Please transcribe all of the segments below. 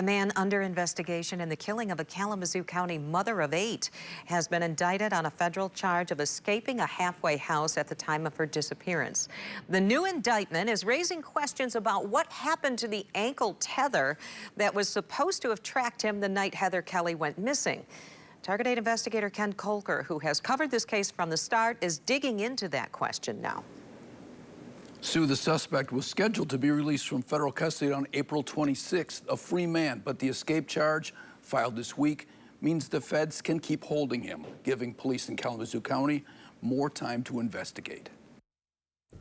A man under investigation in the killing of a Kalamazoo County mother of 8 has been indicted on a federal charge of escaping a halfway house at the time of her disappearance. The new indictment is raising questions about what happened to the ankle tether that was supposed to have tracked him the night Heather Kelley went missing. Target 8 investigator Ken Kolker, who has covered this case from the start, is digging into that question now. Sue, the suspect was scheduled to be released from federal custody on April 26th, a free man, but the escape charge filed this week means the feds can keep holding him, giving police in Kalamazoo County more time to investigate.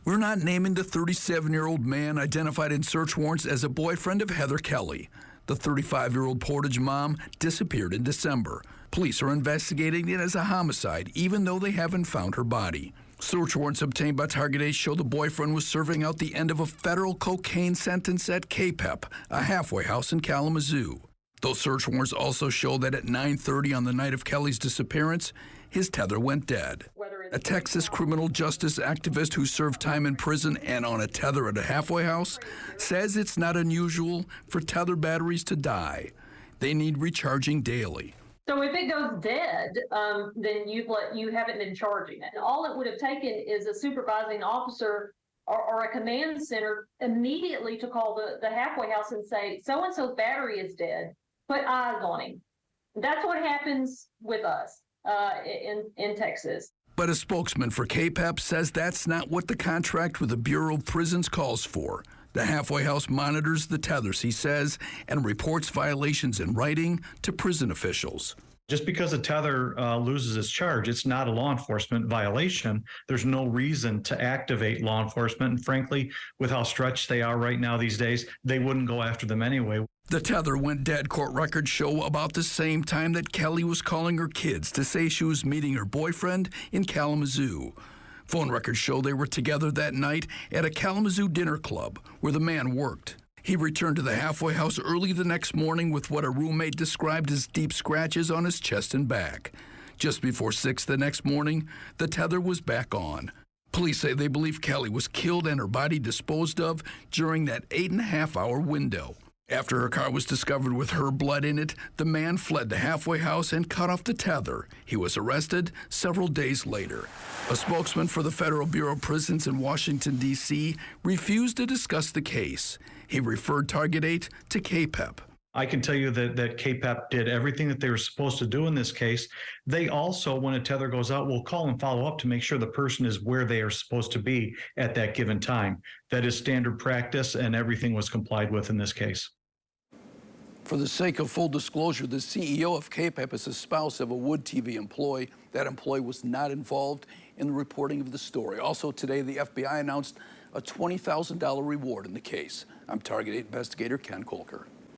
We're not naming the 37-year-old man identified in search warrants as a boyfriend of Heather Kelley. The 35-year-old Portage mom disappeared in December. Police are investigating it as a homicide, even though they haven't found her body. Search warrants obtained by Target 8 show the boyfriend was serving out the end of a federal cocaine sentence at KPEP, a halfway house in Kalamazoo. Those search warrants also show that at 9:30 on the night of Kelley's disappearance, his tether went dead. A Texas criminal justice activist who served time in prison and on a tether at a halfway house says it's not unusual for tether batteries to die. They need recharging daily. So if it goes dead, then you haven't been charging it. And all it would have taken is a supervising officer or a command center immediately to call the halfway house and say, so-and-so's battery is dead, put eyes on him. That's what happens with us in Texas. But a spokesman for KPEP says that's not what the contract with the Bureau of Prisons calls for. The halfway house monitors the tethers, he says, and reports violations in writing to prison officials. Just because a tether loses its charge, it's not a law enforcement violation. There's no reason to activate law enforcement. And frankly, with how stretched they are right now these days, they wouldn't go after them anyway. The tether went dead, court records show, about the same time that Kelley was calling her kids to say she was meeting her boyfriend in Kalamazoo. Phone records show they were together that night at a Kalamazoo dinner club where the man worked. He returned to the halfway house early the next morning with what a roommate described as deep scratches on his chest and back. Just before 6 the next morning, the tether was back on. Police say they believe Kelley was killed and her body disposed of during that 8.5-hour window. After her car was discovered with her blood in it, the man fled the halfway house and cut off the tether. He was arrested several days later. A spokesman for the Federal Bureau of Prisons in Washington, D.C., refused to discuss the case. He referred Target 8 to KPEP. I can tell you that KPEP did everything that they were supposed to do in this case. They also, when a tether goes out, will call and follow up to make sure the person is where they are supposed to be at that given time. That is standard practice, and everything was complied with in this case. For the sake of full disclosure, the CEO of KPEP is a spouse of a Wood TV employee. That employee was not involved in the reporting of the story. Also today, the FBI announced a $20,000 reward in the case. I'm Target 8 investigator Ken Kolker.